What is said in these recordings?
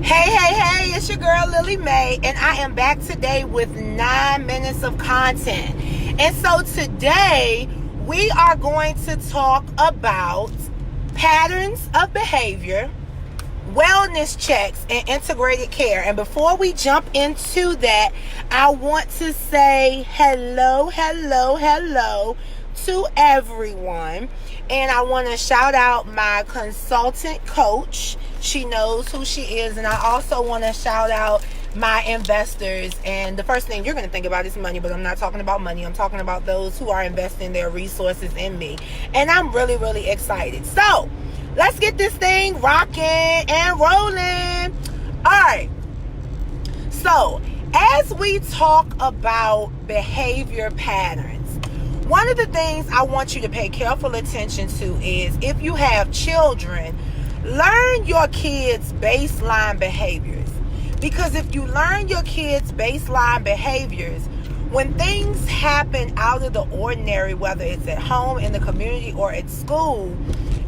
Hey, it's your girl Lily Mae, and I am back today with 9 minutes of content. And so today we are going to talk about patterns of behavior, wellness checks, and integrated care. And before we jump into that, I want to say hello to everyone. And I want to shout out my consultant coach. She knows who she is. And I also want to shout out my investors. And the first thing you're going to think about is money, but I'm not talking about money. I'm talking about those who are investing their resources in me. And I'm really excited. So let's get this thing rocking and rolling. All right. So as we talk about behavior patterns, one of the things I want you to pay careful attention to is if you have children, learn your kids' baseline behaviors. Because if you learn your kids' baseline behaviors, when things happen out of the ordinary, whether it's at home, in the community, or at school,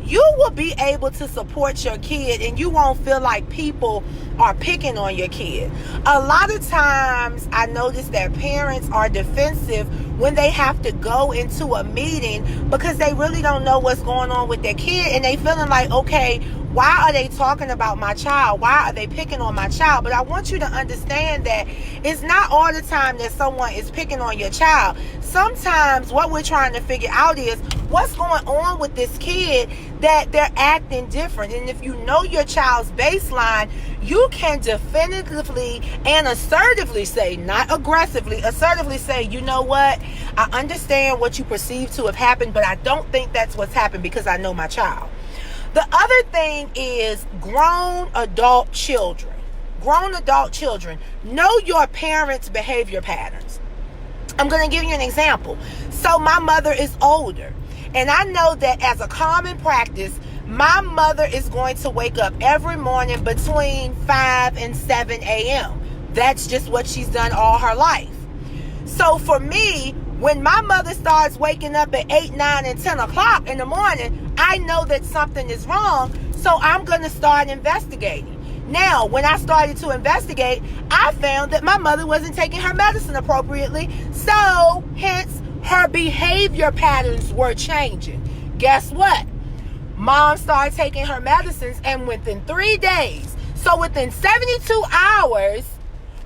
you will be able to support your kid and you won't feel like people are picking on your kid. A lot of times I notice that parents are defensive when they have to go into a meeting because they really don't know what's going on with their kid, and they feeling like, okay, why are they talking about my child? Why are they picking on my child? But I want you to understand that it's not all the time that someone is picking on your child. Sometimes what we're trying to figure out is what's going on with this kid that they're acting different. And if you know your child's baseline, you can definitively and assertively say, not aggressively, assertively say, you know what? I understand what you perceive to have happened, but I don't think that's what's happened because I know my child. The other thing is grown adult children. Grown adult children. Know your parents' behavior patterns. I'm going to give you an example. So my mother is older, and I know that as a common practice, my mother is going to wake up every morning between 5 and 7 a.m. That's just what she's done all her life. So for me, when my mother starts waking up at 8, 9, and 10 o'clock in the morning, I know that something is wrong, so I'm going to start investigating. Now, when I started to investigate, I found that my mother wasn't taking her medicine appropriately, so hence her behavior patterns were changing. Guess what? Mom started taking her medicines, and within 3 days, so within 72 hours,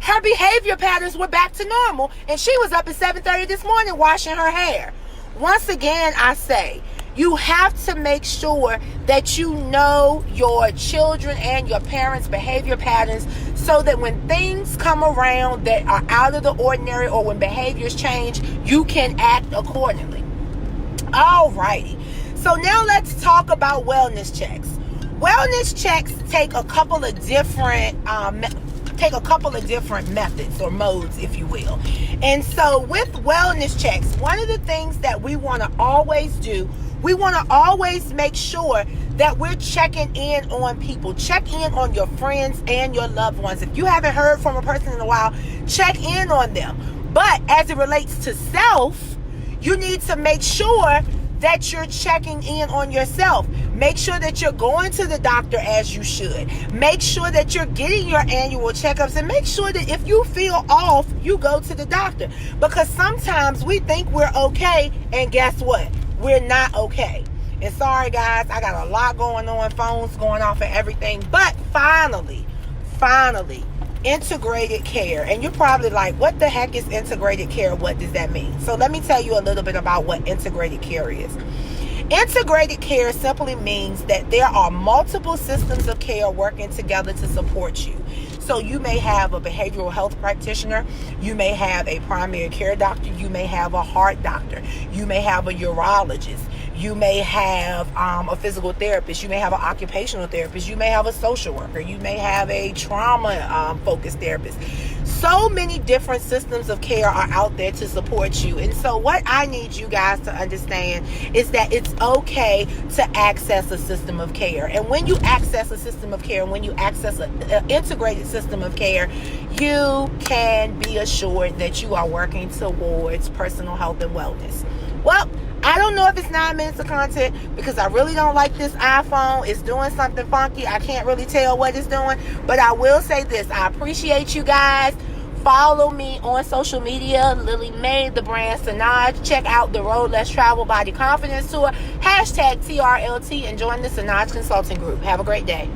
her behavior patterns were back to normal, and she was up at 7:30 this morning washing her hair. Once again, I say, you have to make sure that you know your children and your parents' behavior patterns so that when things come around that are out of the ordinary or when behaviors change, you can act accordingly. Alrighty. So now let's talk about wellness checks. Wellness checks take a couple of different methods or modes, if you will. And so with wellness checks, one of the things that we want to always do, we want to always make sure that we're checking in on people. Check in on your friends and your loved ones. If you haven't heard from a person in a while, check in on them. But as it relates to self, you need to make sure that you're checking in on yourself. Make sure that you're going to the doctor as you should. Make sure that you're getting your annual checkups, and make sure that if you feel off, you go to the doctor. Because sometimes we think we're okay, and guess what? We're not okay. And sorry guys, I got a lot going on, phones going off and everything. But finally, integrated care. And you're probably like, what the heck is integrated care? What does that mean? So let me tell you a little bit about what integrated care is. Integrated care simply means that there are multiple systems of care working together to support you. So you may have a behavioral health practitioner, you may have a primary care doctor, you may have a heart doctor, you may have a urologist, you may have a physical therapist, you may have an occupational therapist, you may have a social worker, you may have a trauma focused therapist. So many different systems of care are out there to support you. And so what I need you guys to understand is that it's okay to access a system of care. And when you access a system of care, when you access an integrated system of care, you can be assured that you are working towards personal health and wellness. Well, I don't know if it's 9 minutes of content because I really don't like this iPhone. It's doing something funky. I can't really tell what it's doing. But I will say this. I appreciate you guys. Follow me on social media. Lily Mae, the brand Sanaj. Check out the Road Less Travel Body Confidence Tour. #TRLT and join the Sanaj Consulting Group. Have a great day.